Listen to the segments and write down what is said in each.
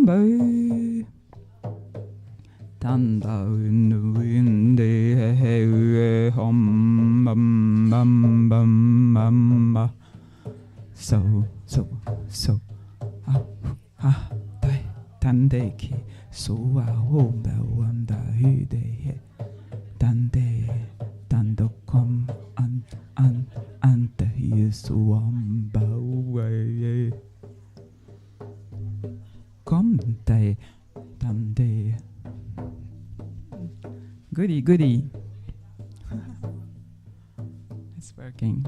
Tanda in the wind, hum bum bum bum bum. So, ah, dai, tande ki, so wanda wanda hide, tande, tando kom, ante yesu wamba way. Kom day, tande. Goody. It's working.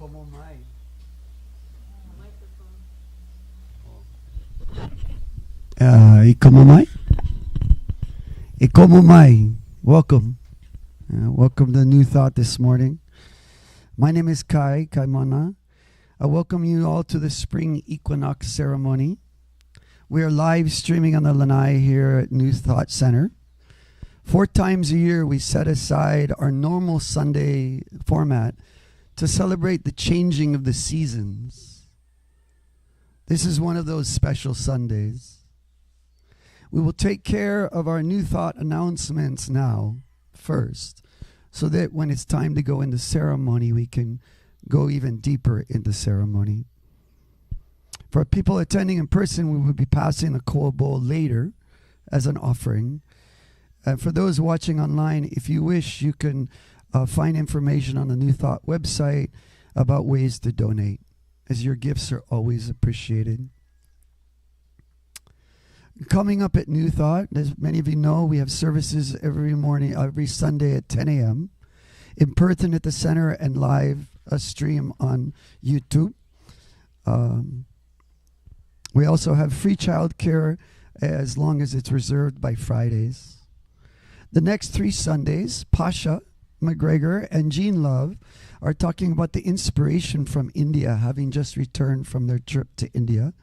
como mai. Como mai? Como mai. Welcome. Welcome to New Thought this morning. My name is Kai Mana. I welcome you all to the spring equinox ceremony. We are live streaming on the lanai here at New Thought Center. 4 times a year, we set aside our normal Sunday format to celebrate the changing of the seasons. This is one of those special Sundays. We will take care of our New Thought announcements now, first, so that when it's time to go into ceremony, we can go even deeper into ceremony. For people attending in person, we will be passing the koa bowl later as an offering. And for those watching online, if you wish, you can find information on the New Thought website about ways to donate, as your gifts are always appreciated. Coming up at New Thought, as many of you know, we have services every morning, every Sunday at 10 a.m. in person at the center and live stream on YouTube. We also have free childcare as long as it's reserved by Fridays. The next 3 Sundays, Pasha McGregor and Jean Love are talking about the inspiration from India, having just returned from their trip to India.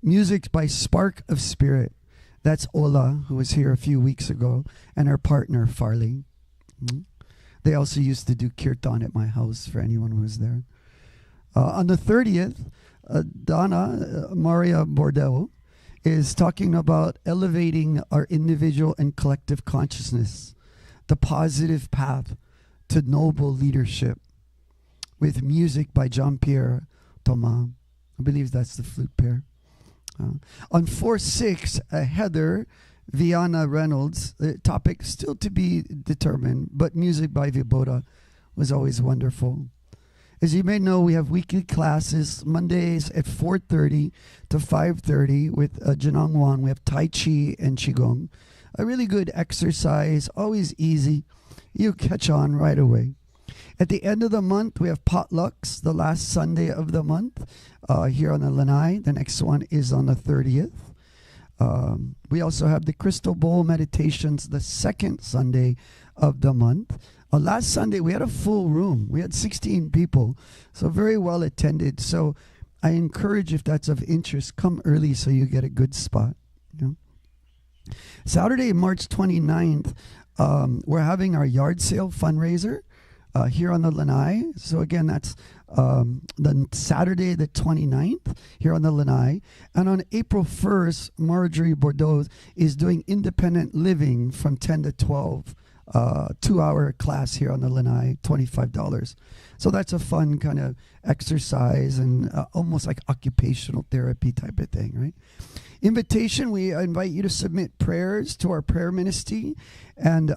Music by Spark of Spirit. That's Ola, who was here a few weeks ago, and her partner, Farley. They also used to do kirtan at my house for anyone who was there. On the 30th, Donna Maria Bordeaux is talking about elevating our individual and collective consciousness, the positive path to noble leadership, with music by Jean-Pierre Thomas. I believe that's the flute pair. On 4/6, Heather Viana Reynolds, the topic still to be determined, but music by Viboda was always wonderful. As you may know, we have weekly classes, Mondays at 4:30 to 5:30 with Janong Wan. We have Tai Chi and Qigong. A really good exercise, always easy. You catch on right away. At the end of the month, we have potlucks, the last Sunday of the month here on the lanai. The next one is on the 30th. We also have the Crystal Bowl meditations, the second Sunday of the month. Last Sunday, we had a full room. We had 16 people, so very well attended. So I encourage, if that's of interest, come early so you get a good spot. You know? Saturday, March 29th, we're having our yard sale fundraiser here on the lanai. So again, that's the Saturday the 29th here on the lanai. And on April 1st, Marjorie Bordeaux is doing independent living from 10 to 12. 2-hour class here on the lanai, $25. So that's a fun kind of exercise and almost like occupational therapy type of thing, right? Invitation, we invite you to submit prayers to our prayer ministry. And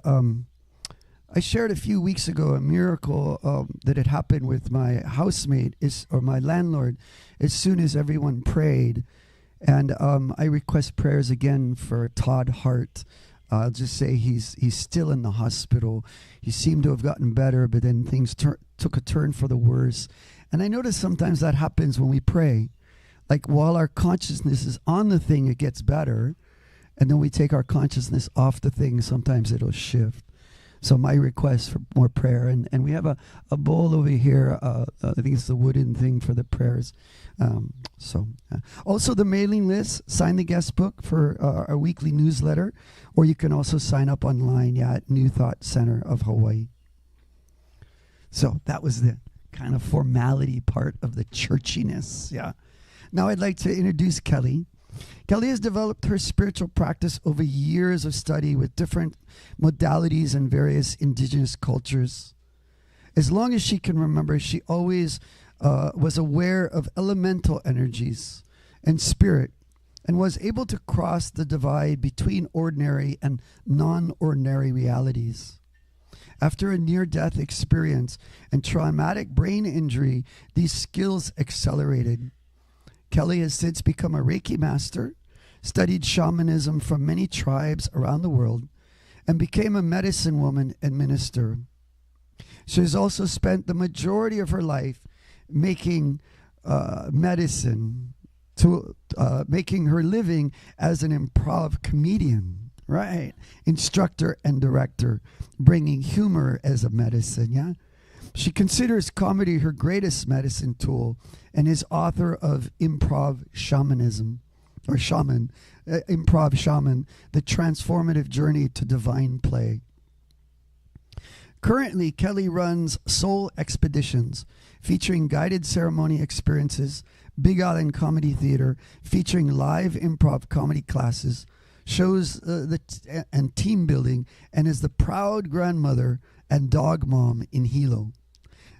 I shared a few weeks ago a miracle that had happened with my housemate or my landlord as soon as everyone prayed. And I request prayers again for Todd Hart. I'll just say he's still in the hospital. He seemed to have gotten better, but then things took a turn for the worse. And I notice sometimes that happens when we pray. Like while our consciousness is on the thing, it gets better. And then we take our consciousness off the thing, sometimes it'll shift. So my request for more prayer. And we have a bowl over here. I think it's the wooden thing for the prayers. Also the mailing list, sign the guest book for our weekly newsletter, or you can also sign up online at New Thought Center of Hawaii. So that was the kind of formality part of the churchiness. Yeah. Now I'd like to introduce Kelli. Kelli has developed her spiritual practice over years of study with different modalities and various indigenous cultures. As long as she can remember, she always was aware of elemental energies and spirit and was able to cross the divide between ordinary and non-ordinary realities. After a near-death experience and traumatic brain injury, these skills accelerated. Kelli has since become a Reiki master, studied shamanism from many tribes around the world, and became a medicine woman and minister. She has also spent the majority of her life making medicine, to making her living as an improv comedian, right? Instructor and director, bringing humor as a medicine, yeah? She considers comedy her greatest medicine tool and is author of Improv Shamanism, or Shaman, Improv Shaman, The Transformative Journey to Divine Play. Currently, Kelli runs Soul Expeditions, featuring guided ceremony experiences, Big Island Comedy Theater, featuring live improv comedy classes, shows and team building, and is the proud grandmother and dog mom in Hilo.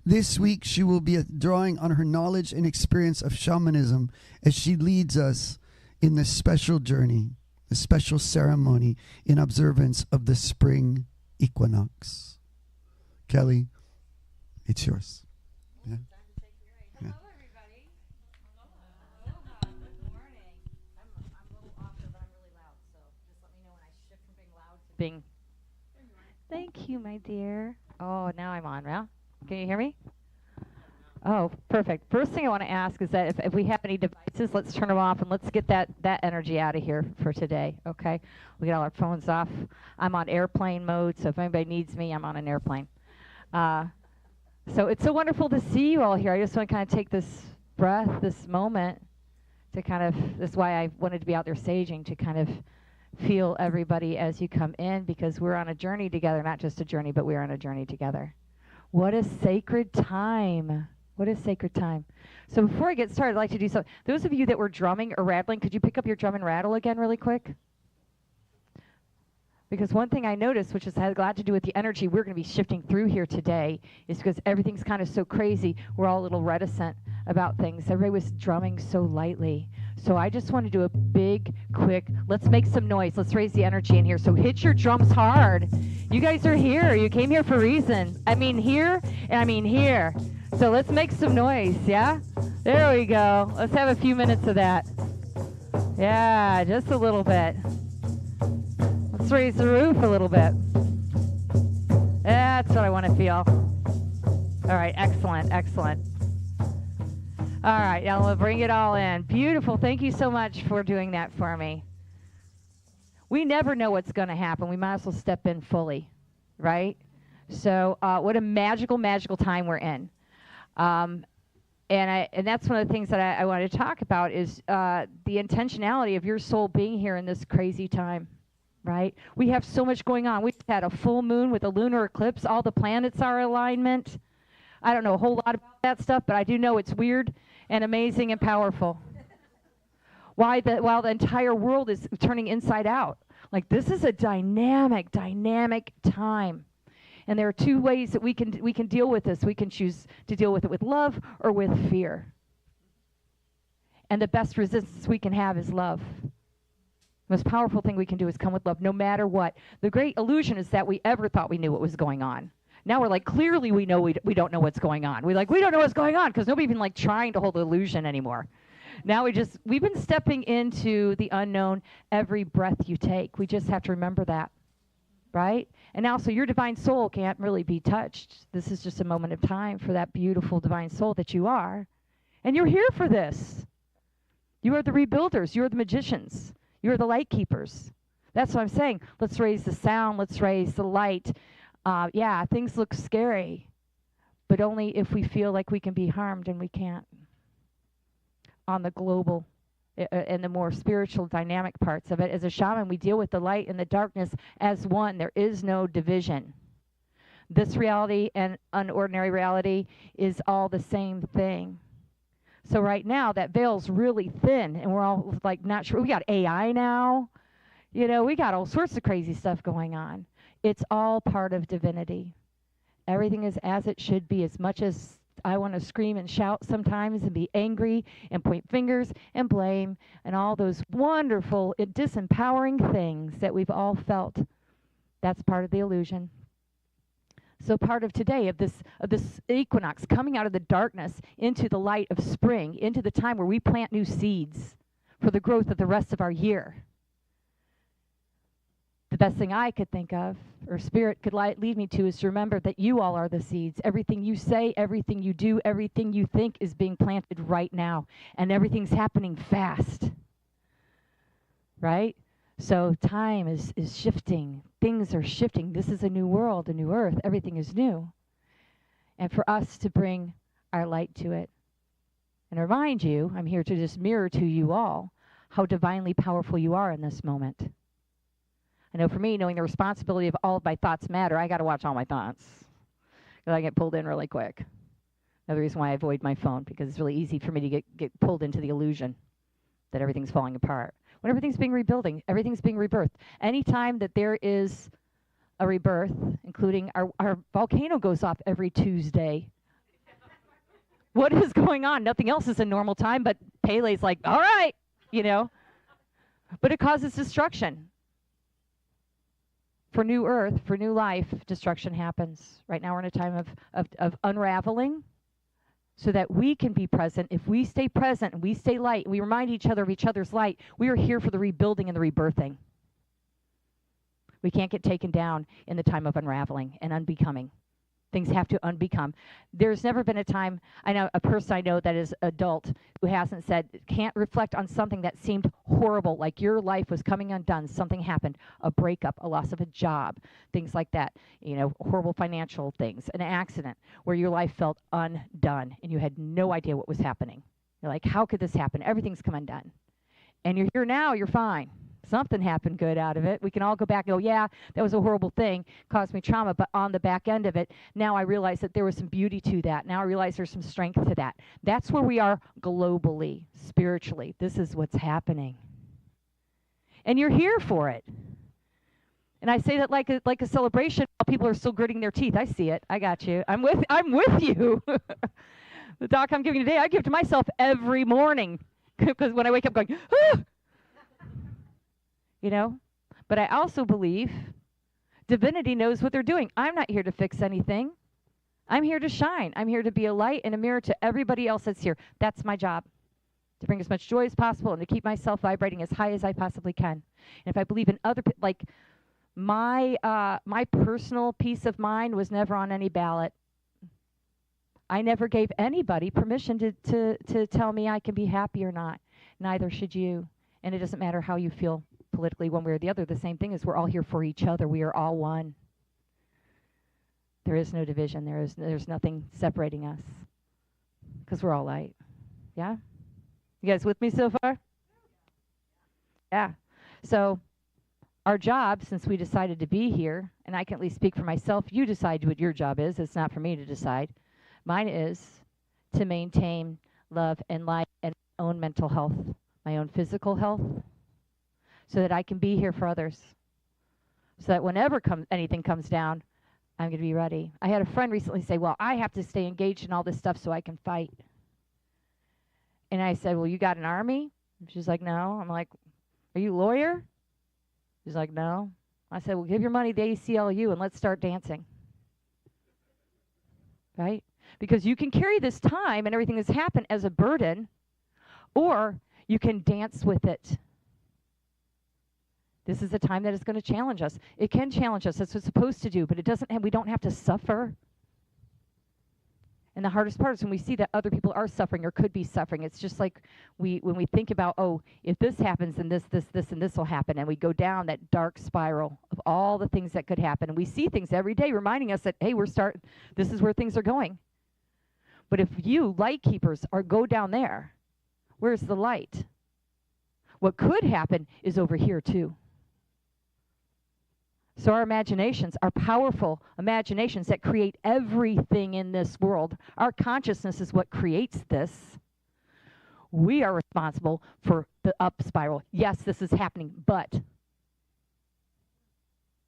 This week, she will be drawing on her knowledge and experience of shamanism as she leads us in this special journey, a special ceremony in observance of the spring equinox. Kelli, it's yours. Yeah. Hello, everybody. Aloha. Good morning. I'm a little off there, but I'm really loud, so just let me know when I shift from being loud to being... Thank you, my dear. Oh, now I'm on, yeah? Can you hear me? Oh, perfect. First thing I want to ask is that if we have any devices, let's turn them off and let's get that energy out of here for today, okay? We got all our phones off. I'm on airplane mode, so if anybody needs me, I'm on an airplane. So it's so wonderful to see you all here. I just want to kind of take this breath, this moment, to kind of, that's why I wanted to be out there staging, to kind of feel everybody as you come in, because we're on a journey together, not just a journey, but we're on a journey together. What a sacred time. What a sacred time. So before I get started, I'd like to do something. Those of you that were drumming or rattling, could you pick up your drum and rattle again really quick? Because one thing I noticed, which has had a lot to do with the energy we're going to be shifting through here today, is because everything's kind of so crazy, we're all a little reticent about things. Everybody was drumming so lightly. So I just want to do a big, quick, let's make some noise. Let's raise the energy in here. So hit your drums hard. You guys are here. You came here for a reason. I mean here, and I mean here. So let's make some noise, yeah? There we go. Let's have a few minutes of that. Yeah, just a little bit. Let's raise the roof a little bit. That's what I want to feel. All right, excellent, excellent. All right, now we'll bring it all in. Beautiful. Thank you so much for doing that for me. We never know what's going to happen. We might as well step in fully, right? So what a magical, magical time we're in. And that's one of the things that I wanted to talk about is the intentionality of your soul being here in this crazy time, right? We have so much going on. We've had a full moon with a lunar eclipse. All the planets are in alignment. I don't know a whole lot about that stuff, but I do know it's weird and amazing and powerful. While the entire world is turning inside out. Like, this is a dynamic time. And there are two ways that we can deal with this. We can choose to deal with it with love or with fear. And the best resistance we can have is love. The most powerful thing we can do is come with love, no matter what. The great illusion is that we ever thought we knew what was going on. Now we're like, clearly we know we don't know what's going on. We don't know what's going on because nobody's been like trying to hold the illusion anymore. Now we've been stepping into the unknown every breath you take. We just have to remember that, right? And now, so your divine soul can't really be touched. This is just a moment of time for that beautiful divine soul that you are. And you're here for this. You are the rebuilders. You are the magicians. You are the light keepers. That's what I'm saying. Let's raise the sound. Let's raise the light. Yeah, things look scary, but only if we feel like we can be harmed, and we can't. On the global and the more spiritual dynamic parts of it, as a shaman, we deal with the light and the darkness as one. There is no division. This reality and unordinary reality is all the same thing. So right now, that veil's really thin, and we're all like not sure. We got AI now. You know, we got all sorts of crazy stuff going on. It's all part of divinity. Everything is as it should be. As much as I want to scream and shout sometimes and be angry and point fingers and blame and all those wonderful, disempowering things that we've all felt, that's part of the illusion. So part of today, of this equinox, coming out of the darkness into the light of spring, into the time where we plant new seeds for the growth of the rest of our year. The best thing I could think of, or Spirit could lead me to, is to remember that you all are the seeds. Everything you say, everything you do, everything you think is being planted right now. And everything's happening fast. Right? So time is shifting. Things are shifting. This is a new world, a new earth. Everything is new. And for us to bring our light to it. And remind you, I'm here to just mirror to you all how divinely powerful you are in this moment. I know for me, knowing the responsibility of all of my thoughts matter, I got to watch all my thoughts. Because I get pulled in really quick. Another reason why I avoid my phone, because it's really easy for me to get pulled into the illusion that everything's falling apart. When everything's being rebuilding, everything's being rebirthed. Anytime that there is a rebirth, including our volcano goes off every Tuesday. What is going on? Nothing else is in normal time, but Pele's like, all right, you know. But it causes destruction. For new earth, for new life, destruction happens. Right now we're in a time of unraveling so that we can be present. If we stay present and we stay light, and we remind each other of each other's light, we are here for the rebuilding and the rebirthing. We can't get taken down in the time of unraveling and unbecoming. Things have to unbecome. There's never been a time, I know a person I know that is adult who hasn't said, can't reflect on something that seemed horrible, like your life was coming undone, something happened, a breakup, a loss of a job, things like that, you know, horrible financial things, an accident where your life felt undone and you had no idea what was happening. You're like, how could this happen? Everything's come undone. And you're here now, you're fine. Something happened good out of it. We can all go back and go, yeah, that was a horrible thing, caused me trauma, but on the back end of it, now I realize that there was some beauty to that. Now I realize there's some strength to that. That's where we are globally, spiritually. This is what's happening. And you're here for it. And I say that like a celebration while people are still gritting their teeth. I see it. I got you. I'm with you. The talk I'm giving today, I give to myself every morning. Because when I wake up going, ah! You know, but I also believe divinity knows what they're doing. I'm not here to fix anything. I'm here to shine. I'm here to be a light and a mirror to everybody else that's here. That's my job, to bring as much joy as possible and to keep myself vibrating as high as I possibly can. And if I believe in other, like my personal peace of mind was never on any ballot. I never gave anybody permission to tell me I can be happy or not. Neither should you. And it doesn't matter how you feel politically one way or the other. The same thing is we're all here for each other. We are all one. There is no division. There's nothing separating us because we're all light. Yeah? You guys with me so far? Yeah. So our job, since we decided to be here, and I can at least speak for myself, you decide what your job is. It's not for me to decide. Mine is to maintain love and light and my own mental health, my own physical health, so that I can be here for others. So that whenever anything comes down, I'm going to be ready. I had a friend recently say, well, I have to stay engaged in all this stuff so I can fight. And I said, well, you got an army? And she's like, no. I'm like, are you a lawyer? She's like, no. I said, well, give your money to ACLU and let's start dancing. Right? Because you can carry this time and everything that's happened as a burden, or you can dance with it. This is a time that is going to challenge us. It can challenge us. That's what it's supposed to do, but it doesn't have, we don't have to suffer. And the hardest part is when we see that other people are suffering or could be suffering. It's just like when we think about, oh, if this happens, then this, and this will happen. And we go down that dark spiral of all the things that could happen. And we see things every day reminding us that, hey, this is where things are going. But if you, light keepers, go down there, where's the light? What could happen is over here too. So our imaginations, our powerful imaginations that create everything in this world, our consciousness is what creates this. We are responsible for the up spiral. Yes, this is happening, but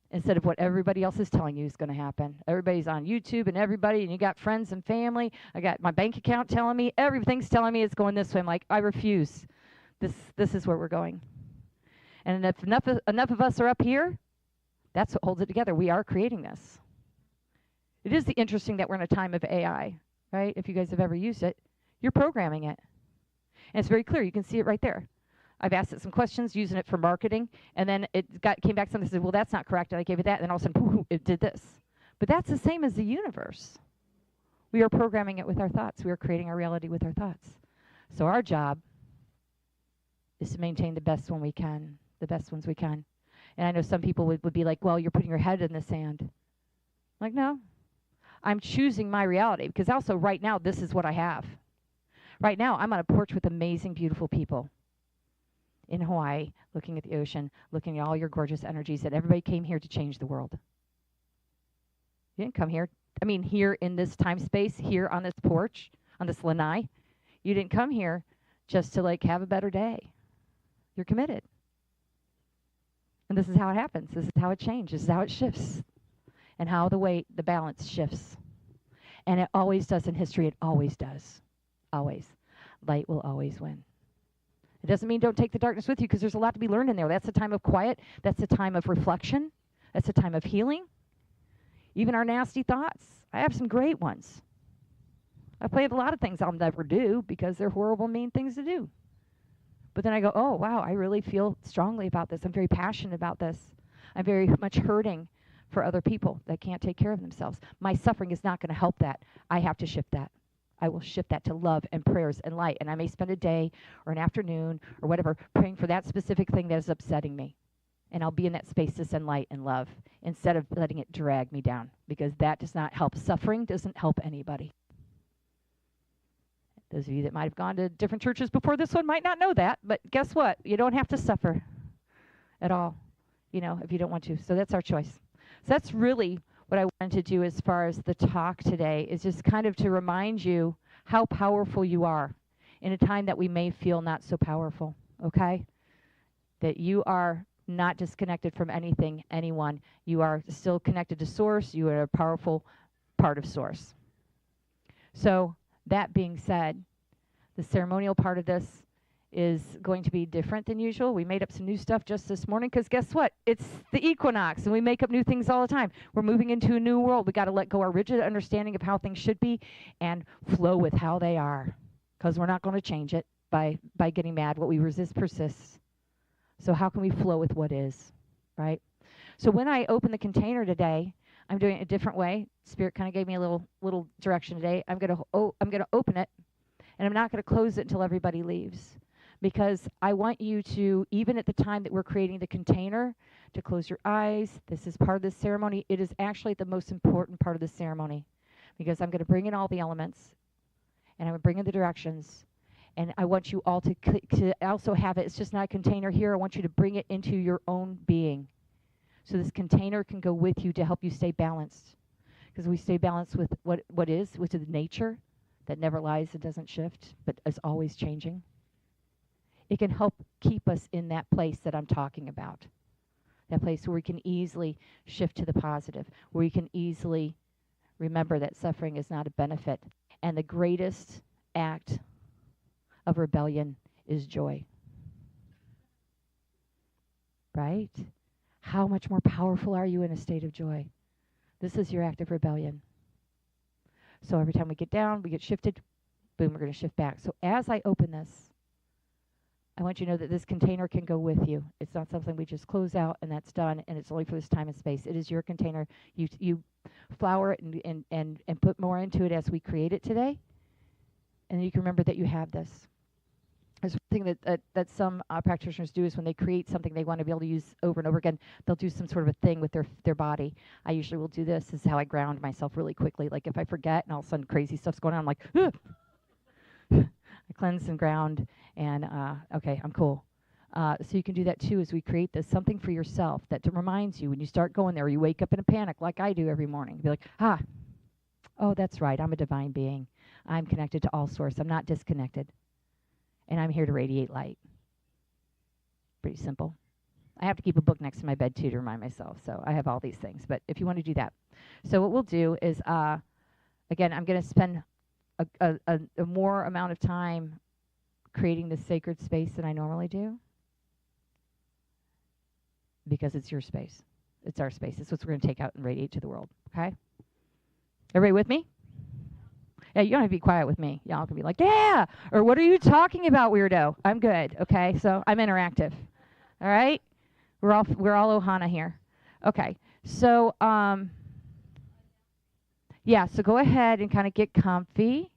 instead of what everybody else is telling you is going to happen. Everybody's on YouTube and you got friends and family. I got my bank account telling me, everything's telling me it's going this way. I'm like, I refuse. This is where we're going. And if enough of us are up here, that's what holds it together. We are creating this. It is interesting that we're in a time of AI, right? If you guys have ever used it, you're programming it. And it's very clear. You can see it right there. I've asked it some questions, using it for marketing, and then came back something that said, well, that's not correct, and I gave it that, and then all of a sudden, poof, it did this. But that's the same as the universe. We are programming it with our thoughts. We are creating our reality with our thoughts. So our job is to maintain the best one we can, the best ones we can. And I know some people would be like, well, you're putting your head in the sand. I'm like, no. I'm choosing my reality, because also right now, this is what I have. Right now, I'm on a porch with amazing, beautiful people in Hawaii, looking at the ocean, looking at all your gorgeous energies, that everybody came here to change the world. You didn't come here. I mean, here in this time space, here on this porch, on this lanai, you didn't come here just to like have a better day. You're committed. And this is how it happens. This is how it changes. This is how it shifts. And how the balance shifts. And it always does in history. It always does. Always. Light will always win. It doesn't mean don't take the darkness with you, because there's a lot to be learned in there. That's a time of quiet. That's a time of reflection. That's a time of healing. Even our nasty thoughts. I have some great ones. I played a lot of things I'll never do because they're horrible, mean things to do. But then I go, oh, wow, I really feel strongly about this. I'm very passionate about this. I'm very much hurting for other people that can't take care of themselves. My suffering is not going to help that. I have to shift that. I will shift that to love and prayers and light. And I may spend a day or an afternoon or whatever praying for that specific thing that is upsetting me. And I'll be in that space to send light and love instead of letting it drag me down, because that does not help. Suffering doesn't help anybody. Those of you that might have gone to different churches before this one might not know that, but guess what? You don't have to suffer at all, if you don't want to. So that's our choice. So that's really what I wanted to do as far as the talk today, is just kind of to remind you how powerful you are in a time that we may feel not so powerful, okay? That you are not disconnected from anything, anyone. You are still connected to Source. You are a powerful part of Source. So that being said, the ceremonial part of this is going to be different than usual. We made up some new stuff just this morning, because guess what? It's the equinox, and we make up new things all the time. We're moving into a new world. We got to let go our rigid understanding of how things should be and flow with how they are, because we're not going to change it by getting mad. What we resist persists. So how can we flow with what is, right? So when I open the container today, I'm doing it a different way. Spirit kind of gave me a little direction today. I'm going to open it, and I'm not going to close it until everybody leaves, because I want you to, even at the time that we're creating the container, to close your eyes. This is part of the ceremony. It is actually the most important part of the ceremony, because I'm going to bring in all the elements, and I'm going to bring in the directions. And I want you all to also have it. It's just not a container here. I want you to bring it into your own being. So this container can go with you to help you stay balanced. Because we stay balanced with what is, which is nature, that never lies and doesn't shift, but is always changing. It can help keep us in that place that I'm talking about. That place where we can easily shift to the positive, where we can easily remember that suffering is not a benefit. And the greatest act of rebellion is joy. Right? How much more powerful are you in a state of joy? This is your act of rebellion. So every time we get down, we get shifted, boom, we're going to shift back. So as I open this, I want you to know that this container can go with you. It's not something we just close out and that's done, and it's only for this time and space. It is your container. You flower it and put more into it as we create it today. And then you can remember that you have this. There's one thing that some practitioners do is when they create something they want to be able to use over and over again, they'll do some sort of a thing with their body. I usually will do this. This is how I ground myself really quickly. Like if I forget and all of a sudden crazy stuff's going on, I'm like, ugh. I cleanse and ground, and okay, I'm cool. So you can do that too as we create this, something for yourself that reminds you when you start going there, you wake up in a panic like I do every morning. Be like, oh, that's right, I'm a divine being. I'm connected to all source. I'm not disconnected. And I'm here to radiate light. Pretty simple. I have to keep a book next to my bed, too, to remind myself. So I have all these things. But if you want to do that. So what we'll do is, again, I'm going to spend a more amount of time creating this sacred space than I normally do. Because it's your space. It's our space. It's what we're going to take out and radiate to the world. Okay? Everybody with me? Yeah, you don't have to be quiet with me. Y'all can be like, yeah, or what are you talking about, weirdo? I'm good, okay? So I'm interactive. All right? We're all Ohana here. Okay. So yeah, so go ahead and kind of get comfy.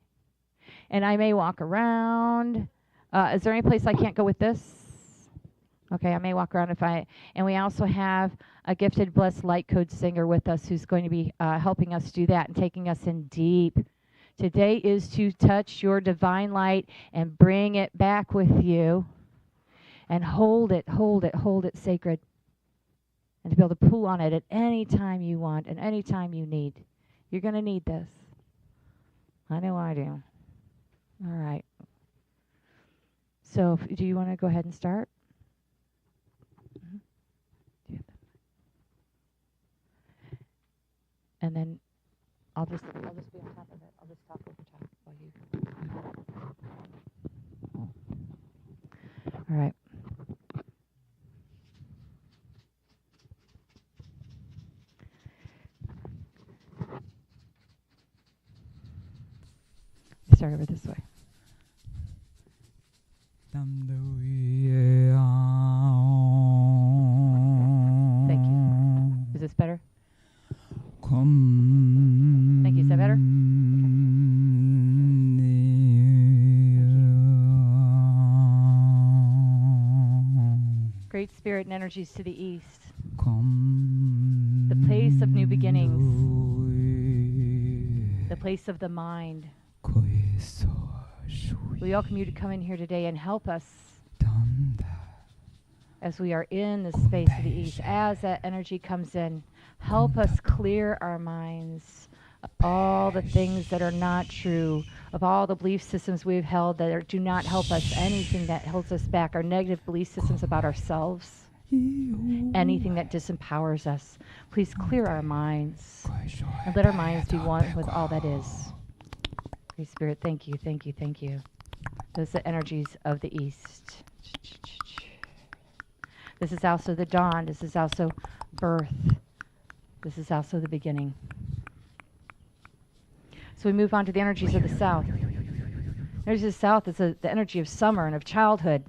And I may walk around. Is there any place I can't go with this? Okay, I may walk around and we also have a gifted, blessed light code singer with us who's going to be helping us do that and taking us in deep. Today is to touch your divine light and bring it back with you and hold it sacred. And to be able to pull on it at any time you want and any time you need. You're going to need this. I know I do. All right. So do you want to go ahead and start? Mm-hmm. And then I'll just be on top of it. I'll just talk over top while you. All right. Start over this way. Thank you. Is this better? Thank you. Is that better? Okay. Great spirit and energies to the east. The place of new beginnings. The place of the mind. We welcome you to come in here today and help us as we are in the space of the east. As that energy comes in, help us clear our minds of all the things that are not true, of all the belief systems we've held that do not help us, anything that holds us back, our negative belief systems about ourselves, anything that disempowers us. Please clear our minds and let our minds be one with all that is. Great Spirit, thank you, thank you, thank you. Those are the energies of the East. This is also the dawn. This is also birth. This is also the beginning. So we move on to the energies of the South. The energies of the South is the energy of summer and of childhood.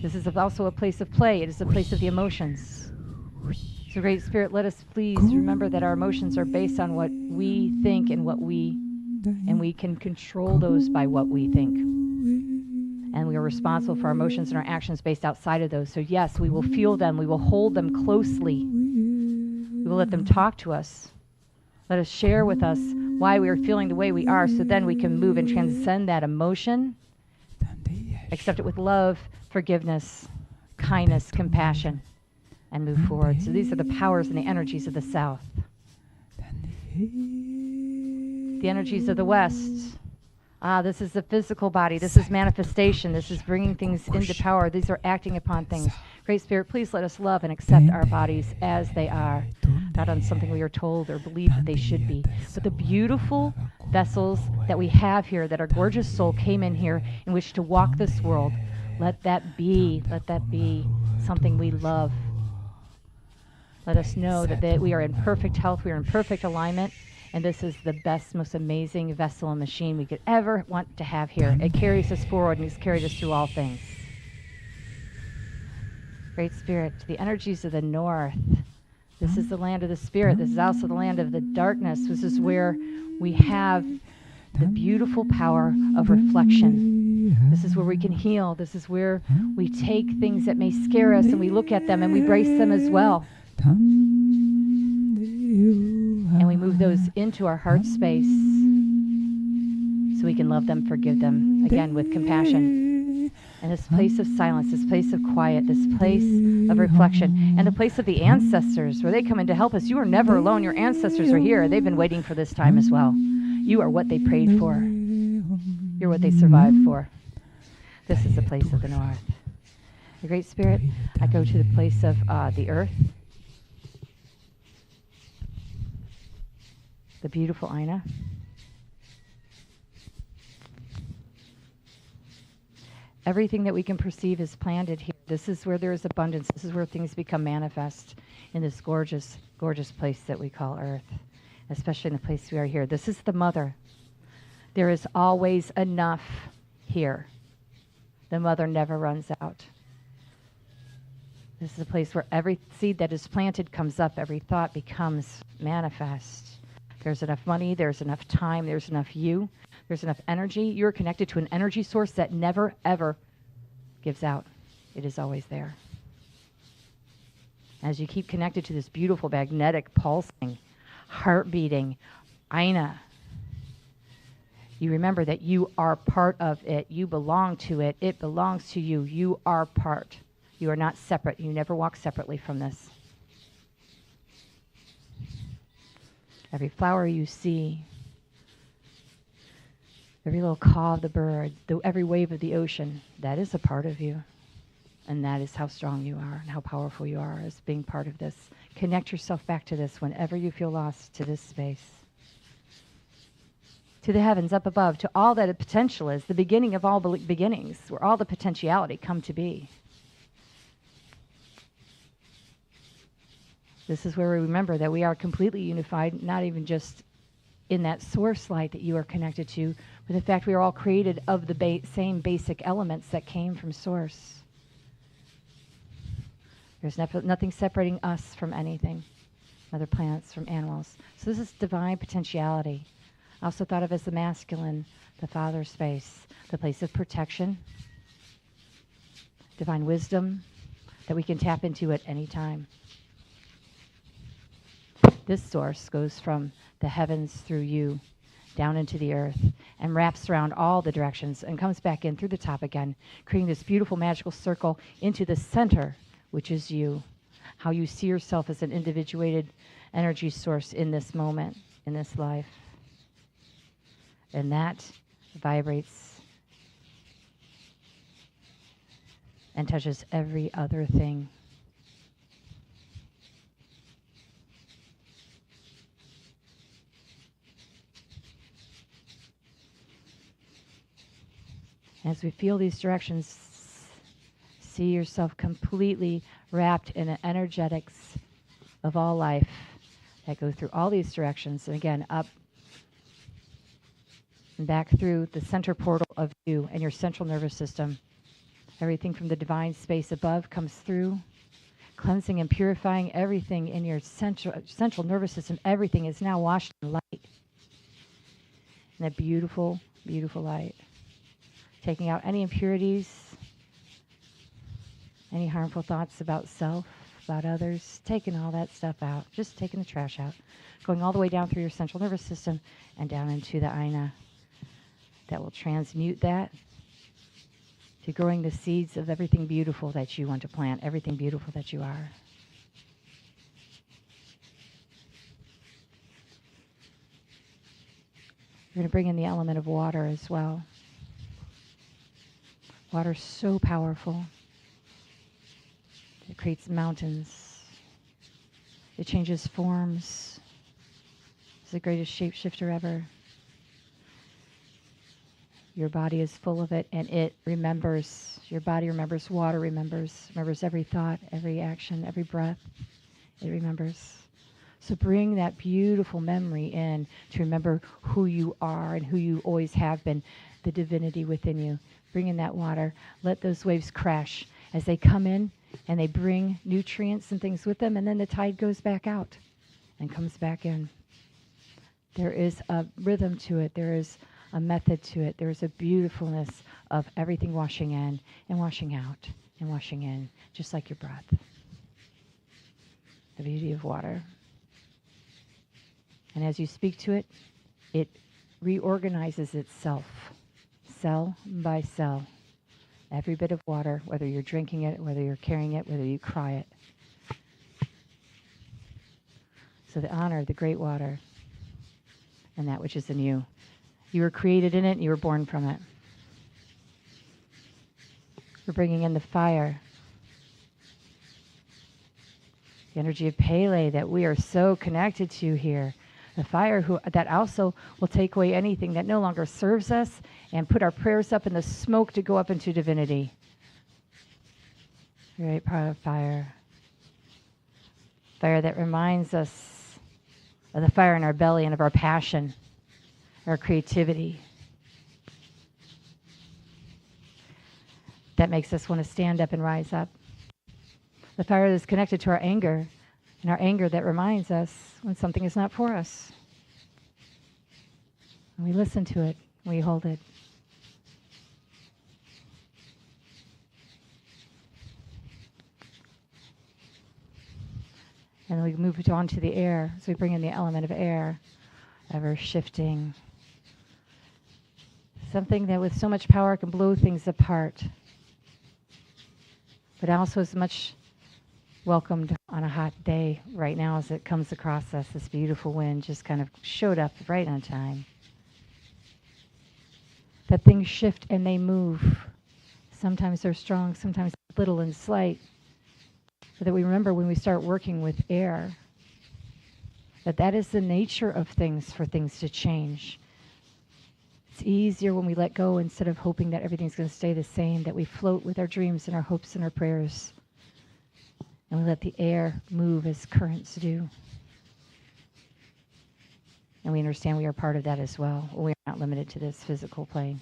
This is also a place of play. It is a place of the emotions. So Great Spirit, let us please remember that our emotions are based on what we think and we can control those by what we think. And we are responsible for our emotions and our actions based outside of those. So yes, we will feel them. We will hold them closely. We will let them talk to us. Let us share with us why we are feeling the way we are, so then we can move and transcend that emotion, accept it with love, forgiveness, kindness, compassion, and move forward. So these are the powers and the energies of the South. The energies of the West. This is the physical body. This is manifestation. This is bringing things into power. These are acting upon things. Great Spirit, please let us love and accept our bodies as they are, not on something we are told or believe that they should be. But the beautiful vessels that we have here, that our gorgeous soul came in here in which to walk this world, let that be something we love. Let us know that we are in perfect health, we are in perfect alignment, and this is the best, most amazing vessel and machine we could ever want to have here. It carries us forward, and it's carried us through all things. Great Spirit, the energies of the North. This is the land of the Spirit. This is also the land of the darkness. This is where we have the beautiful power of reflection. This is where we can heal. This is where we take things that may scare us and we look at them and we brace them as well. And we move those into our heart space so we can love them, forgive them, again, with compassion. And this place of silence, this place of quiet, this place of reflection, and the place of the ancestors where they come in to help us. You are never alone. Your ancestors are here. They've been waiting for this time as well. You are what they prayed for. You're what they survived for. This is the place of the North. The Great Spirit, I go to the place of the earth. The beautiful Aina. Everything that we can perceive is planted here. This is where there is abundance. This is where things become manifest in this gorgeous, gorgeous place that we call Earth, especially in the place we are here. This is the mother. There is always enough here. The mother never runs out. This is a place where every seed that is planted comes up, every thought becomes manifest. There's enough money, there's enough time, there's enough you, there's enough energy. You're connected to an energy source that never, ever gives out. It is always there. As you keep connected to this beautiful magnetic pulsing, heart beating, Aina, you remember that you are part of it. You belong to it. It belongs to you. You are part. You are not separate. You never walk separately from this. Every flower you see, every little caw of the bird, every wave of the ocean, that is a part of you. And that is how strong you are and how powerful you are as being part of this. Connect yourself back to this whenever you feel lost, to this space. To the heavens up above, to all that potential is, the beginning of all beginnings, where all the potentiality come to be. This is where we remember that we are completely unified, not even just in that source light that you are connected to, but the fact we are all created of the same basic elements that came from source. There's nothing separating us from anything, other plants, from animals. So this is divine potentiality. Also thought of as the masculine, the father space, the place of protection, divine wisdom that we can tap into at any time. This source goes from the heavens through you down into the earth and wraps around all the directions and comes back in through the top again, creating this beautiful magical circle into the center, which is you. How you see yourself as an individuated energy source in this moment, in this life. And that vibrates and touches every other thing. As we feel these directions, see yourself completely wrapped in the energetics of all life that go through all these directions. And again, up and back through the center portal of you and your central nervous system. Everything from the divine space above comes through, cleansing and purifying everything in your central nervous system. Everything is now washed in light. In that beautiful, beautiful light. Taking out any impurities, any harmful thoughts about self, about others, taking all that stuff out, just taking the trash out, going all the way down through your central nervous system and down into the Aina. That will transmute that to growing the seeds of everything beautiful that you want to plant, everything beautiful that you are. We're going to bring in the element of water as well. Water is so powerful. It creates mountains. It changes forms. It's the greatest shapeshifter ever. Your body is full of it, and it remembers. Your body remembers. Water remembers every thought, every action, every breath. It remembers. So bring that beautiful memory in to remember who you are and who you always have been, the divinity within you. Bring in that water. Let those waves crash as they come in, and they bring nutrients and things with them, and then the tide goes back out and comes back in. There is a rhythm to it. There is a method to it. There is a beautifulness of everything washing in and washing out and washing in, just like your breath. The beauty of water. And as you speak to it, it reorganizes itself, cell by cell. Every bit of water, whether you're drinking it, whether you're carrying it, whether you cry it. So the honor of the great water and that which is in you. You were created in it, and you were born from it. We're bringing in the fire. The energy of Pele that we are so connected to here. The fire that also will take away anything that no longer serves us and put our prayers up in the smoke to go up into divinity. Great part of fire. Fire that reminds us of the fire in our belly and of our passion, our creativity. That makes us want to stand up and rise up. The fire is connected to our anger, and our anger that reminds us when something is not for us. And we listen to it, we hold it. And we move it on to the air. So we bring in the element of air, ever shifting. Something that with so much power can blow things apart, but also is much welcomed on a hot day right now as it comes across us. This beautiful wind just kind of showed up right on time. That things shift and they move. Sometimes they're strong, sometimes little and slight. But that we remember when we start working with air, that is the nature of things for things to change. It's easier when we let go instead of hoping that everything's going to stay the same, that we float with our dreams and our hopes and our prayers. And we let the air move as currents do. And we understand we are part of that as well. We are not limited to this physical plane.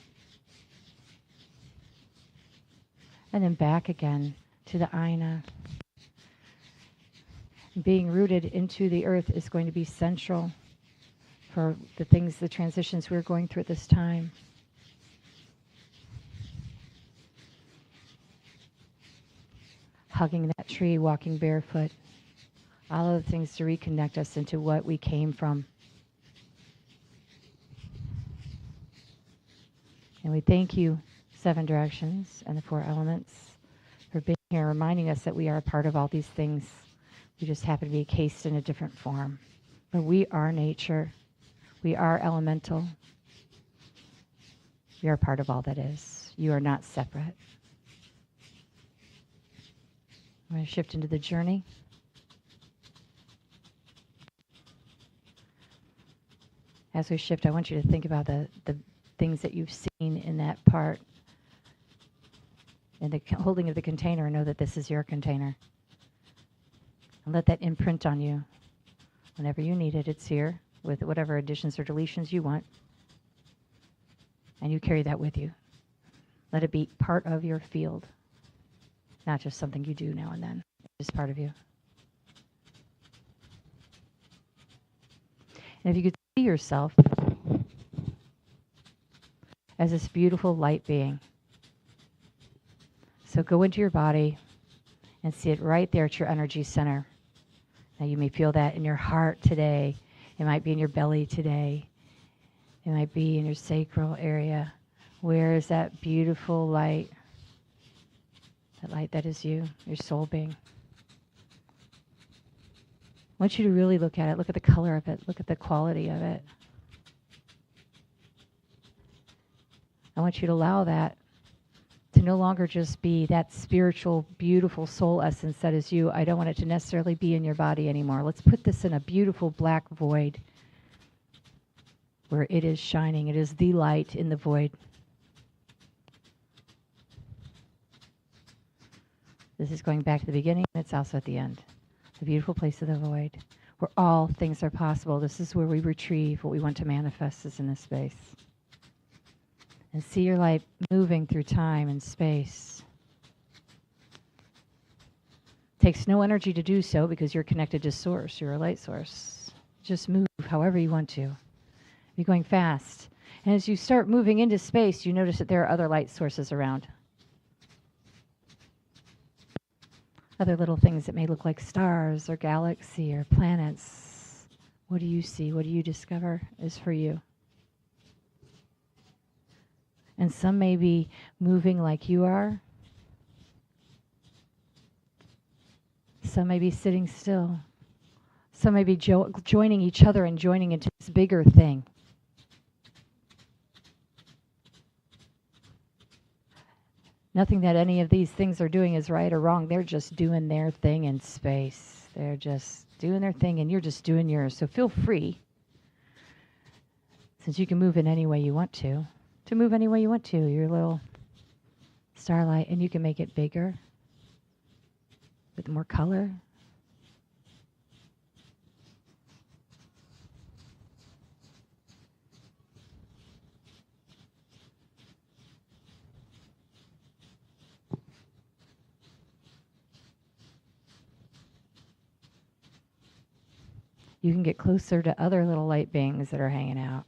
And then back again to the Aina. Being rooted into the earth is going to be central for the things, the transitions we're going through at this time. Hugging that tree, walking barefoot, all of the things to reconnect us into what we came from. And we thank you, Seven Directions and the Four Elements, for being here, reminding us that we are a part of all these things. We just happen to be encased in a different form. But we are nature. We are elemental. We are part of all that is. You are not separate. I'm going to shift into the journey. As we shift, I want you to think about the things that you've seen in that part. And the holding of the container, know that this is your container. And let that imprint on you. Whenever you need it, it's here with whatever additions or deletions you want. And you carry that with you. Let it be part of your field, not just something you do now and then. It's part of you. And if you could see yourself as this beautiful light being. So go into your body and see it right there at your energy center. Now you may feel that in your heart today. It might be in your belly today. It might be in your sacral area. Where is that beautiful light? That light that is you, your soul being. I want you to really look at it. Look at the color of it. Look at the quality of it. I want you to allow that to no longer just be that spiritual, beautiful soul essence that is you. I don't want it to necessarily be in your body anymore. Let's put this in a beautiful black void where it is shining. It is the light in the void. This is going back to the beginning, and it's also at the end. The beautiful place of the void, where all things are possible. This is where we retrieve what we want to manifest is in this space. And see your light moving through time and space. Takes no energy to do so because you're connected to source. You're a light source. Just move however you want to. You're going fast. And as you start moving into space, you notice that there are other light sources around. Other little things that may look like stars or galaxy or planets. What do you see? What do you discover is for you? And some may be moving like you are. Some may be sitting still. Some may be joining each other and joining into this bigger thing. Nothing that any of these things are doing is right or wrong. They're just doing their thing in space. They're just doing their thing and you're just doing yours. So feel free, since you can move in any way you want to move any way you want to. Your little starlight, and you can make it bigger with more color. you can get closer to other little light beings that are hanging out.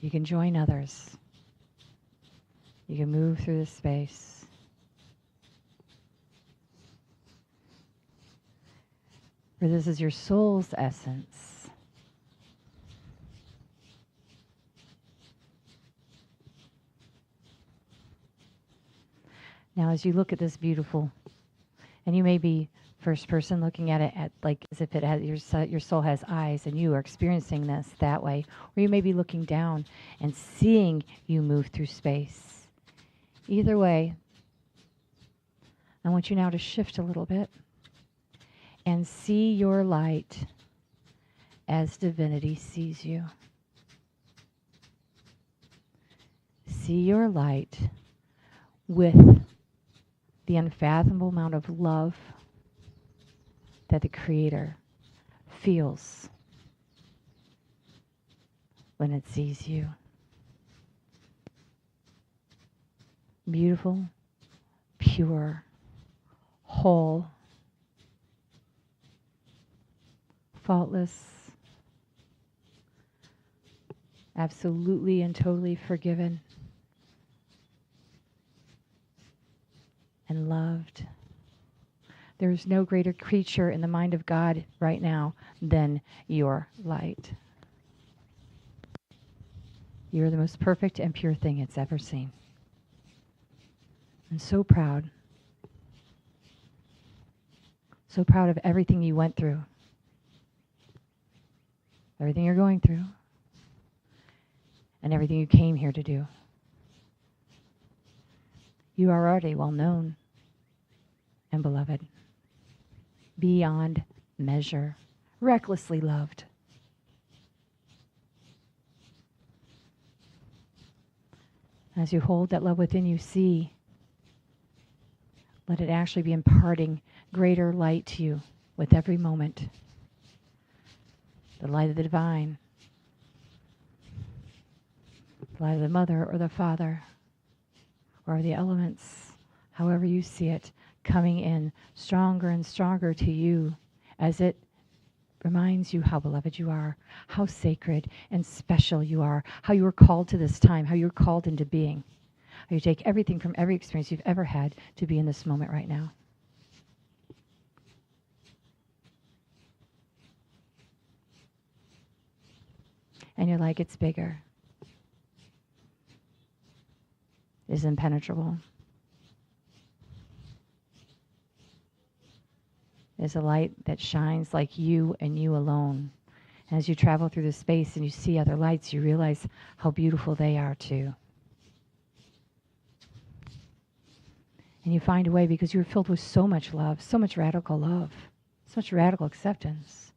You can join others. You can move through the space. For this is your soul's essence. Now, as you look at this beautiful, and you may be first person looking at it at like as if it has your soul has eyes, and you are experiencing this that way, or you may be looking down and seeing you move through space. Either way, I want you now to shift a little bit and see your light as divinity sees you. See your light with the unfathomable amount of love that the Creator feels when it sees you. Beautiful, pure, whole, faultless, absolutely and totally forgiven and loved. There is no greater creature in the mind of God right now than your light. You are the most perfect and pure thing it's ever seen. I'm so proud. So proud of everything you went through. Everything you're going through. And everything you came here to do. You are already well known and beloved. Beyond measure. Recklessly loved. As you hold that love within you, see, let it actually be imparting greater light to you with every moment. The light of the divine, the light of the mother or the father, or the elements, however you see it, coming in stronger and stronger to you as it reminds you how beloved you are, how sacred and special you are, how you were called to this time, how you're called into being. How you take everything from every experience you've ever had to be in this moment right now. And you're like, it's bigger. It's impenetrable. It's a light that shines like you and you alone. And as you travel through the space and you see other lights, you realize how beautiful they are too. And you find a way, because you're filled with so much love, so much radical love, so much radical acceptance,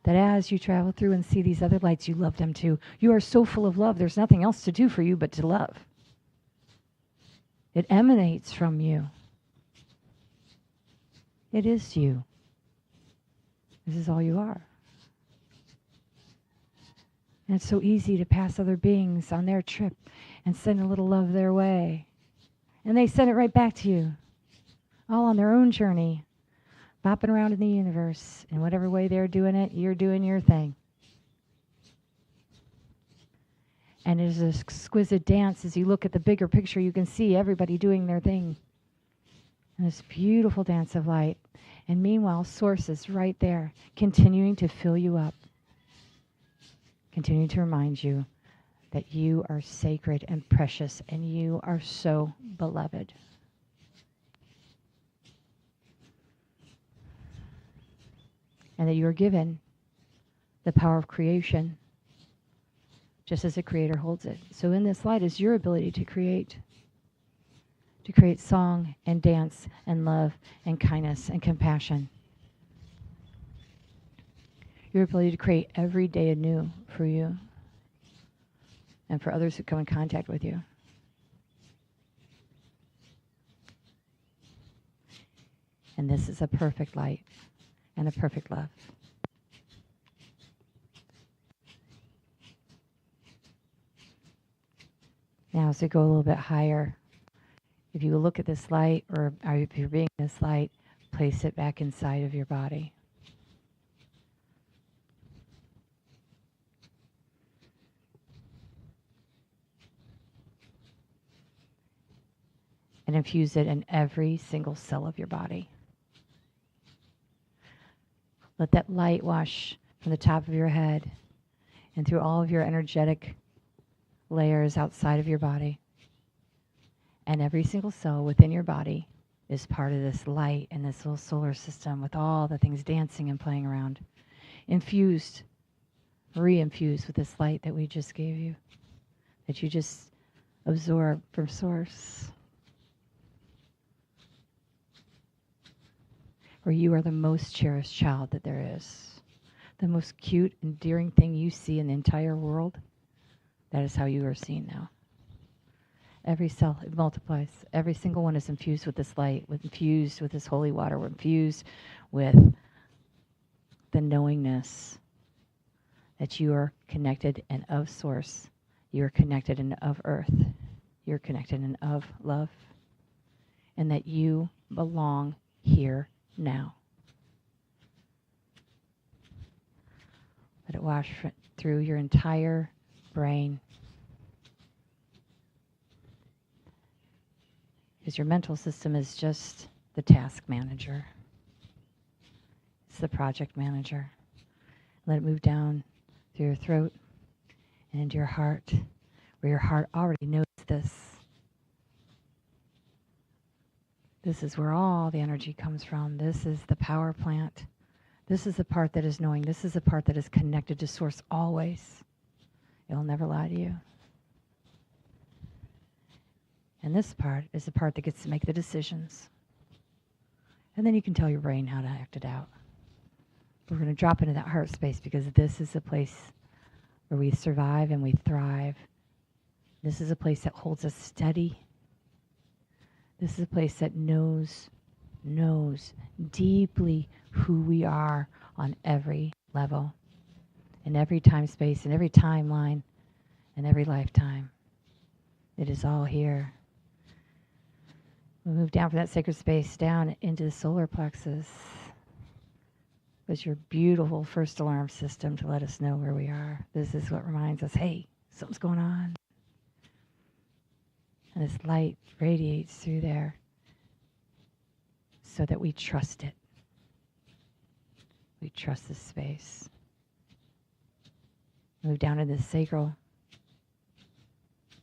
that as you travel through and see these other lights, you love them too. You are so full of love, there's nothing else to do for you but to love. It emanates from you. It is you. This is all you are. And it's so easy to pass other beings on their trip and send a little love their way. And they send it right back to you, all on their own journey, bopping around in the universe. In whatever way they're doing it, you're doing your thing. And it is an exquisite dance. As you look at the bigger picture, you can see everybody doing their thing. And this beautiful dance of light. And meanwhile, Source is right there, continuing to fill you up, continuing to remind you that you are sacred and precious, and you are so beloved. And that you are given the power of creation, just as the Creator holds it. So in this light is your ability to create song and dance and love and kindness and compassion. Your ability to create every day anew for you and for others who come in contact with you. And this is a perfect light and a perfect love. Now, as we go a little bit higher, if you look at this light, or if you're being this light, place it back inside of your body. and infuse it in every single cell of your body. Let that light wash from the top of your head and through all of your energetic layers outside of your body. And every single cell within your body is part of this light and this little solar system with all the things dancing and playing around. Infused, re-infused with this light that we just gave you, that you just absorb from source. For you are the most cherished child that there is. The most cute, endearing thing you see in the entire world, that is how you are seen now. Every cell, it multiplies. Every single one is infused with this light, infused with this holy water, infused with the knowingness that you are connected and of source. You are connected and of earth. You're connected and of love. And that you belong here now. Let it wash through your entire brain. Because your mental system is just the task manager. It's the project manager. Let it move down through your throat and into your heart, where your heart already knows this. This is where all the energy comes from. This is the power plant. This is the part that is knowing. This is the part that is connected to source always. It'll never lie to you. And this part is the part that gets to make the decisions. And then you can tell your brain how to act it out. We're going to drop into that heart space because this is a place where we survive and we thrive. This is a place that holds us steady. This is a place that knows deeply who we are on every level, in every time space, in every timeline, in every lifetime. It is all here. We move down from that sacred space down into the solar plexus. It's your beautiful first alarm system to let us know where we are. This is what reminds us, hey, something's going on. And this light radiates through there so that we trust it. We trust this space. Move down to the sacral,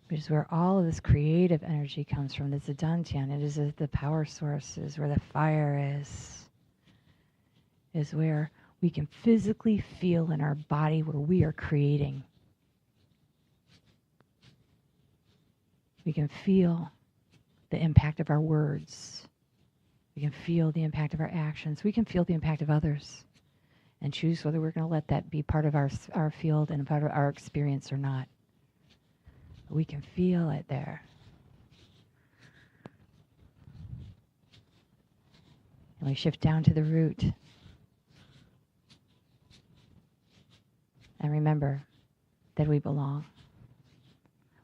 which is where all of this creative energy comes from. It's the dantian. It is the power sources, where the fire is where we can physically feel in our body where we are creating. We can feel the impact of our words. We can feel the impact of our actions. We can feel the impact of others and choose whether we're going to let that be part of our field and part of our experience or not. But we can feel it there. And we shift down to the root. And remember that we belong.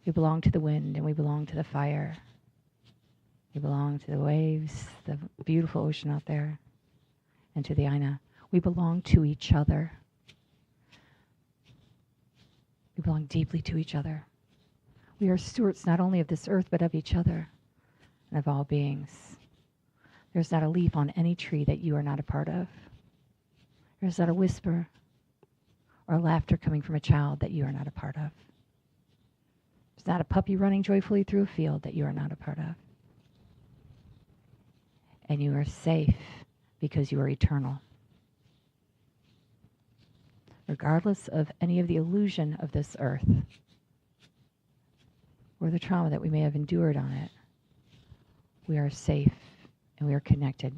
We belong to the wind and we belong to the fire. We belong to the waves, the beautiful ocean out there, and to the Aina. We belong to each other. We belong deeply to each other. We are stewards not only of this earth, but of each other and of all beings. There's not a leaf on any tree that you are not a part of. There's not a whisper or laughter coming from a child that you are not a part of. There's not a puppy running joyfully through a field that you are not a part of. And you are safe because you are eternal. Regardless of any of the illusion of this earth or the trauma that we may have endured on it, we are safe and we are connected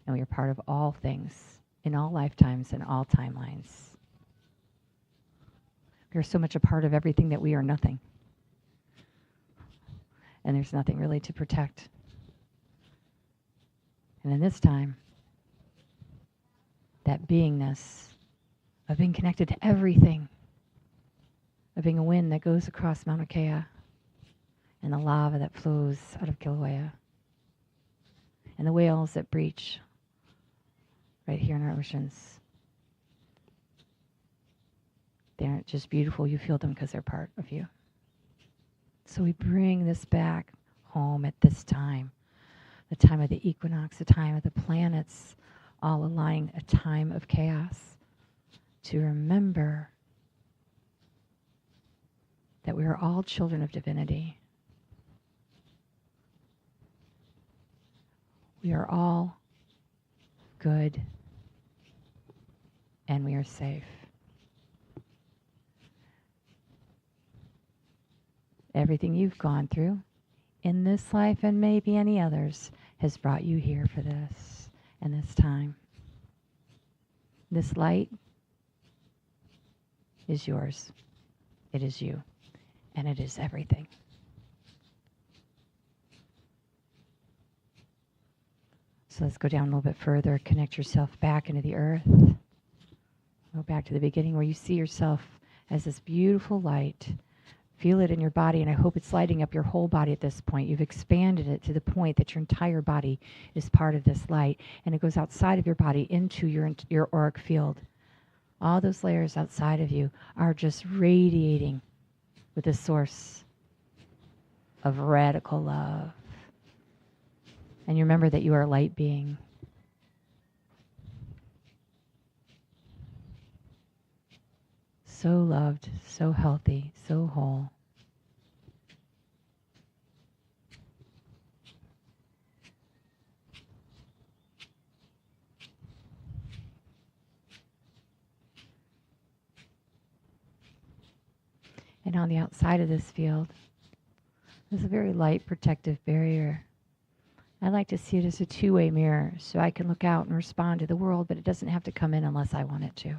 and we are part of all things in all lifetimes and all timelines. We are so much a part of everything that we are nothing. And there's nothing really to protect. And in this time, that beingness of being connected to everything, of being a wind that goes across Mauna Kea and the lava that flows out of Kilauea and the whales that breach right here in our oceans. They aren't just beautiful, you feel them because they're part of you. So we bring this back home at this time the time of the equinox, the time of the planets all aligning, a time of chaos, to remember that we are all children of divinity. We are all good, and we are safe. Everything you've gone through in this life and maybe any others has brought you here for this and this time. This light is yours. It is you. And it is everything. So let's go down a little bit further. Connect yourself back into the earth. Go back to the beginning where you see yourself as this beautiful light. Feel it in your body, and I hope it's lighting up your whole body at this point. You've expanded it to the point that your entire body is part of this light, and it goes outside of your body into your auric field. All those layers outside of you are just radiating with a source of radical love. And you remember that you are a light being. So loved, so healthy, so whole. And on the outside of this field, there's a very light protective barrier. I like to see it as a two-way mirror, so I can look out and respond to the world, but it doesn't have to come in unless I want it to.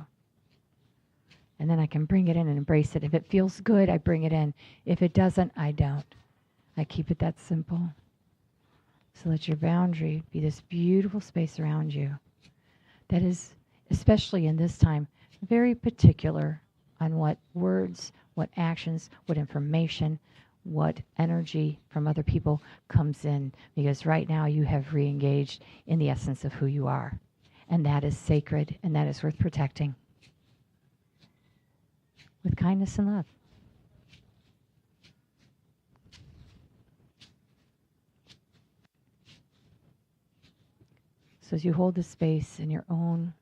And then I can bring it in and embrace it. If it feels good, I bring it in. If it doesn't, I don't. I keep it that simple. So let your boundary be this beautiful space around you that is, especially in this time, very particular on what words, what actions, what information, what energy from other people comes in. Because right now you have re-engaged in the essence of who you are. And that is sacred, and that is worth protecting. With kindness and love. So as you hold this space in your own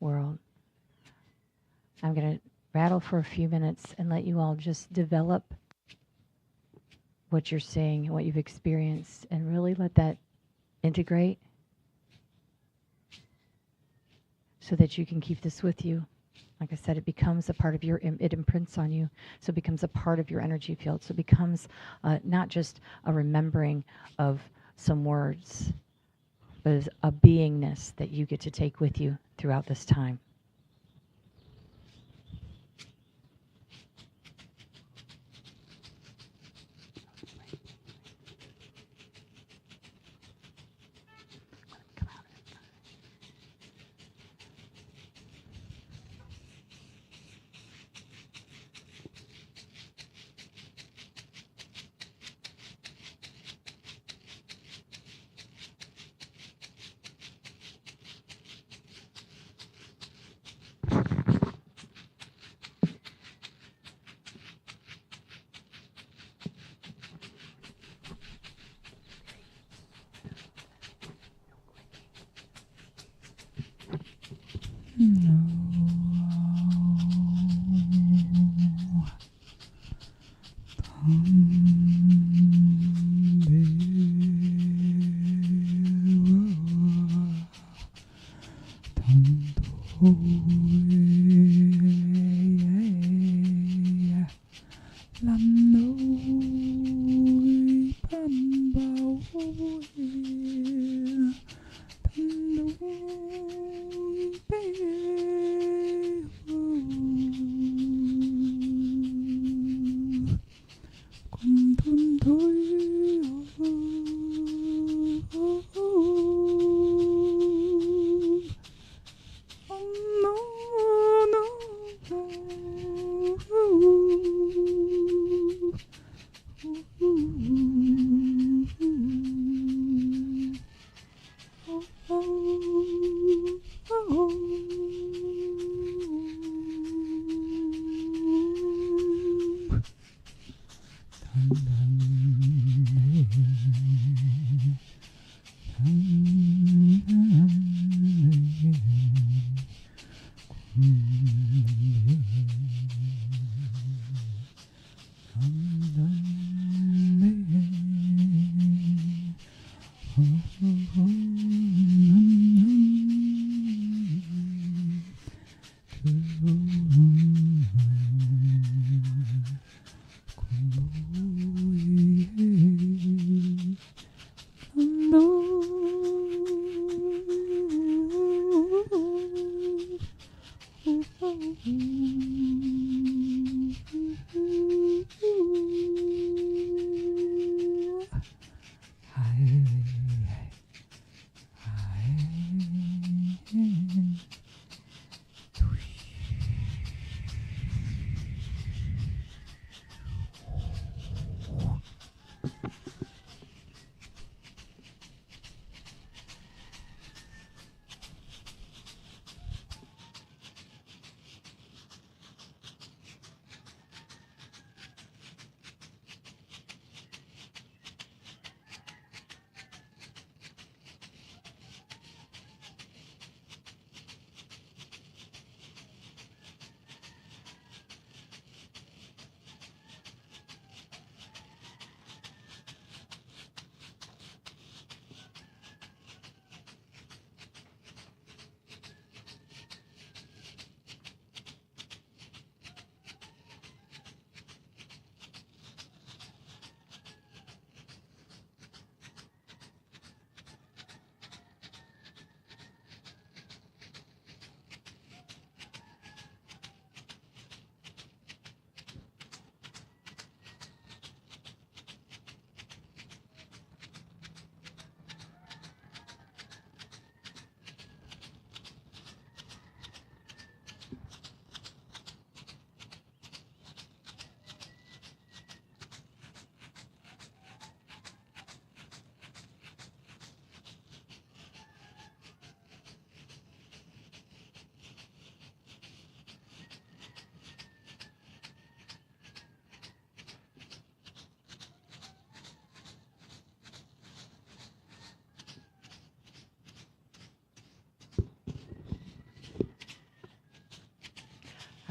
world, I'm going to rattle for a few minutes and let you all just develop what you're seeing and what you've experienced, and really let that integrate so that you can keep this with you. Like I said, it becomes a part of your, it imprints on you, so it becomes a part of your energy field. So it becomes not just a remembering of some words, but as a beingness that you get to take with you throughout this time.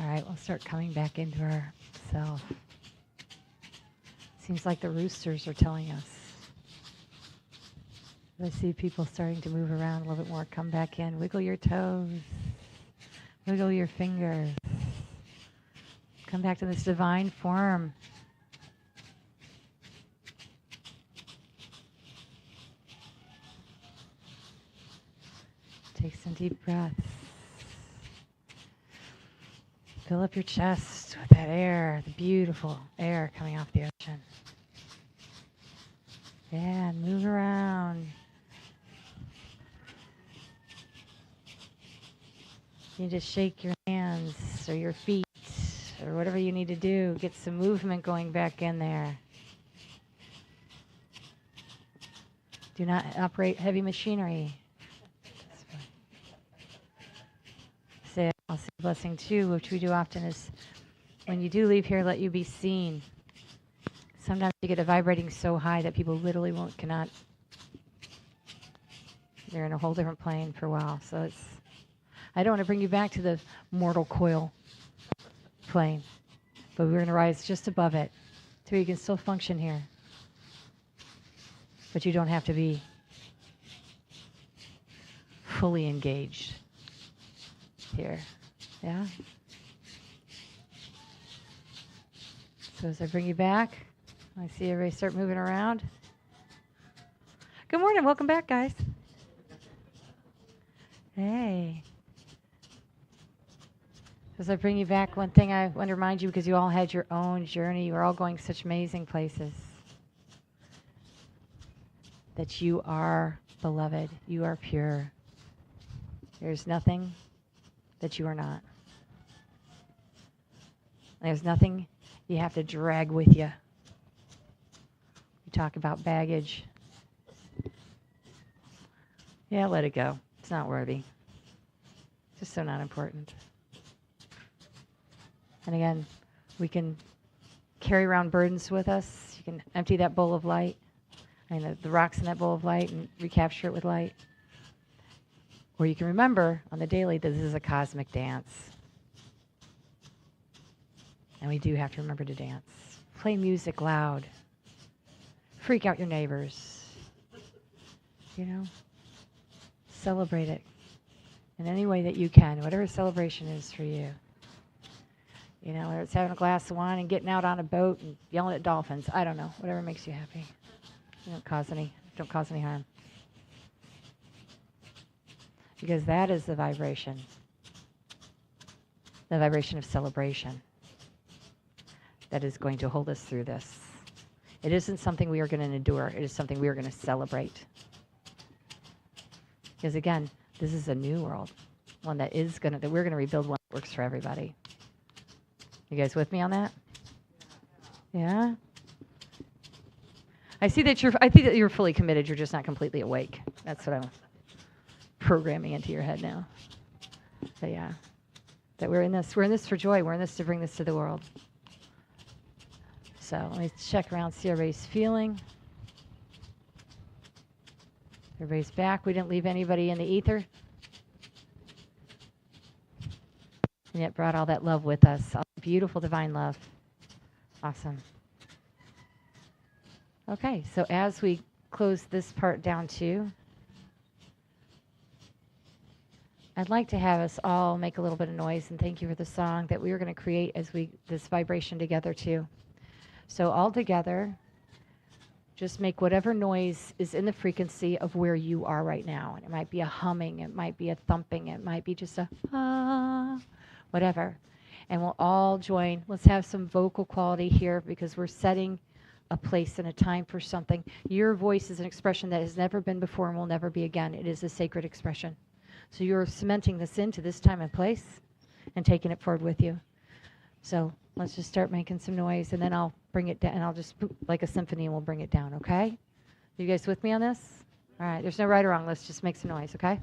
All right, we'll start coming back into ourself. Seems like the roosters are telling us. I see people starting to move around a little bit more. Come back in. Wiggle your toes. Wiggle your fingers. Come back to this divine form. Take some deep breaths. Fill up your chest with that air, the beautiful air coming off the ocean. Yeah, and move around. You just shake your hands or your feet or whatever you need to do. Get some movement going back in there. Do not operate heavy machinery. Say, I'll say a blessing too, which we do often, is when you do leave here, let you be seen. Sometimes you get it vibrating so high that people literally cannot. They're in a whole different plane for a while. So I don't want to bring you back to the mortal coil plane, but we're going to rise just above it so you can still function here. But you don't have to be fully engaged here. Yeah? So as I bring you back, I see everybody start moving around. Good morning. Welcome back, guys. Hey. As I bring you back, one thing I want to remind you, because you all had your own journey, you're all going such amazing places, that you are beloved. You are pure. There's nothing that you are not. There's nothing you have to drag with you. You talk about baggage. Yeah, let it go. It's not worthy. It's just so not important. And again, we can carry around burdens with us. You can empty that bowl of light, the rocks in that bowl of light, and recapture it with light. Or you can remember on the daily that this is a cosmic dance. And we do have to remember to dance. Play music loud. Freak out your neighbors. Celebrate it in any way that you can, whatever celebration is for you. Whether it's having a glass of wine and getting out on a boat and yelling at dolphins. I don't know. Whatever makes you happy. Don't cause any harm. Because that is the vibration. The vibration of celebration that is going to hold us through this. It isn't something we are going to endure. It is something we are going to celebrate. Because again, this is a new world. One that we're going to rebuild, one that works for everybody. You guys with me on that? Yeah? I think that you're fully committed. You're just not completely awake. That's what I'm programming into your head now. But yeah, that we're in this for joy. We're in this to bring this to the world. So let me check around, see everybody's feeling. Everybody's back. We didn't leave anybody in the ether. And yet brought all that love with us. All beautiful divine love. Awesome. Okay, so as we close this part down too, I'd like to have us all make a little bit of noise, and thank you for the song that we were going to create as this vibration together too. So all together, just make whatever noise is in the frequency of where you are right now. And it might be a humming, it might be a thumping, it might be just a ah, whatever. And we'll all join. Let's have some vocal quality here, because we're setting a place and a time for something. Your voice is an expression that has never been before and will never be again. It is a sacred expression. So you're cementing this into this time and place and taking it forward with you. So let's just start making some noise, and then I'll bring it down, and I'll just, like a symphony, and we'll bring it down, okay? You guys with me on this? All right, there's no right or wrong. Let's just make some noise, okay?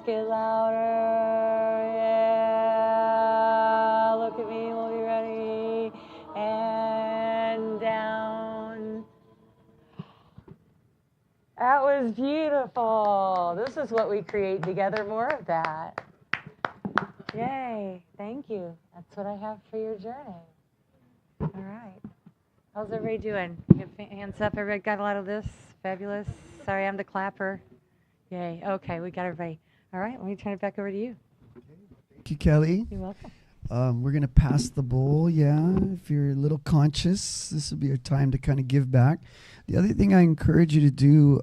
it louder. Yeah. Look at me. We'll be ready. And down. That was beautiful. This is what we create together, more of that. Yay. Thank you. That's what I have for your journey. All right. How's everybody doing? Give hands up. Everybody got a lot of this? Fabulous. Sorry, I'm the clapper. Yay. Okay, we got everybody. All right, let me turn it back over to you. Thank you, Kelly. You're welcome. We're going to pass the bowl, yeah. If you're a little conscious, this will be your time to kind of give back. The other thing I encourage you to do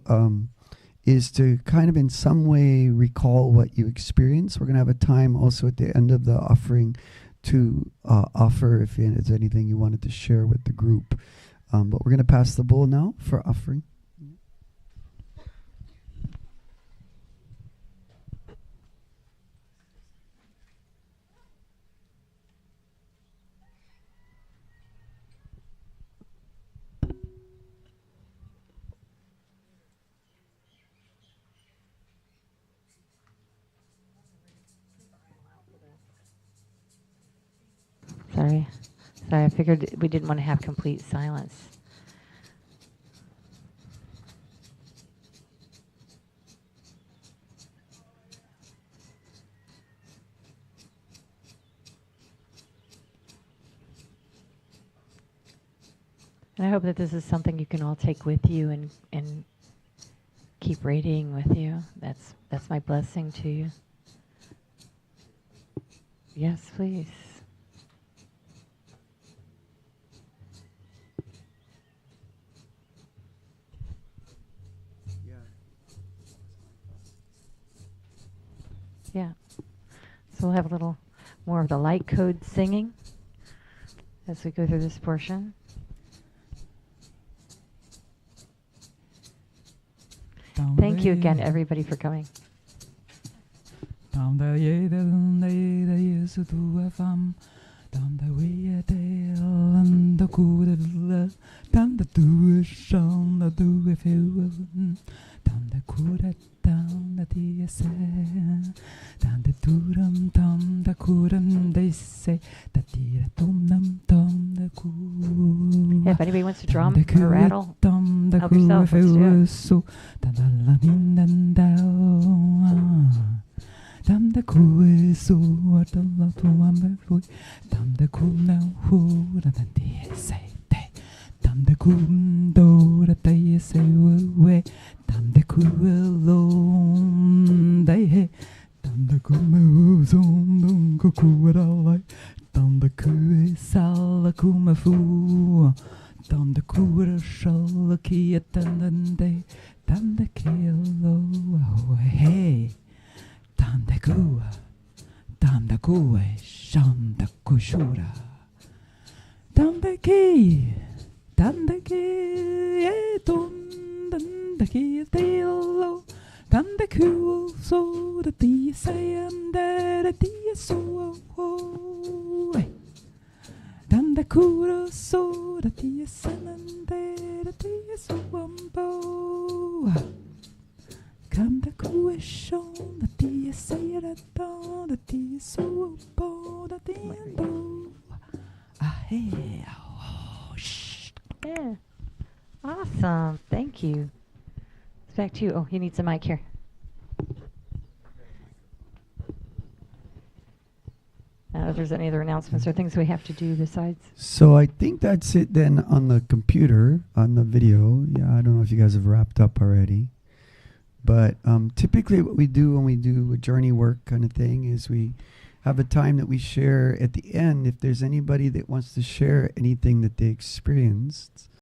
is to kind of in some way recall what you experienced. We're going to have a time also at the end of the offering to offer if there's anything you wanted to share with the group. But we're going to pass the bowl now for offering. Sorry, I figured we didn't want to have complete silence. And I hope that this is something you can all take with you and keep radiating with you. That's my blessing to you. Yes, please. Yeah. So we'll have a little more of the light code singing as we go through this portion. Thank you again, everybody, for coming. If anybody wants to drum or rattle, help yourself. Let's do Yeah. Awesome. Thank you. It's back to you. Oh, he needs a mic here. I don't know if there's any other announcements or things we have to do besides. So I think that's it then on the computer, on the video. Yeah, I don't know if you guys have wrapped up already. But typically what we do when we do a journey work kind of thing is we have a time that we share at the end if there's anybody that wants to share anything that they experienced.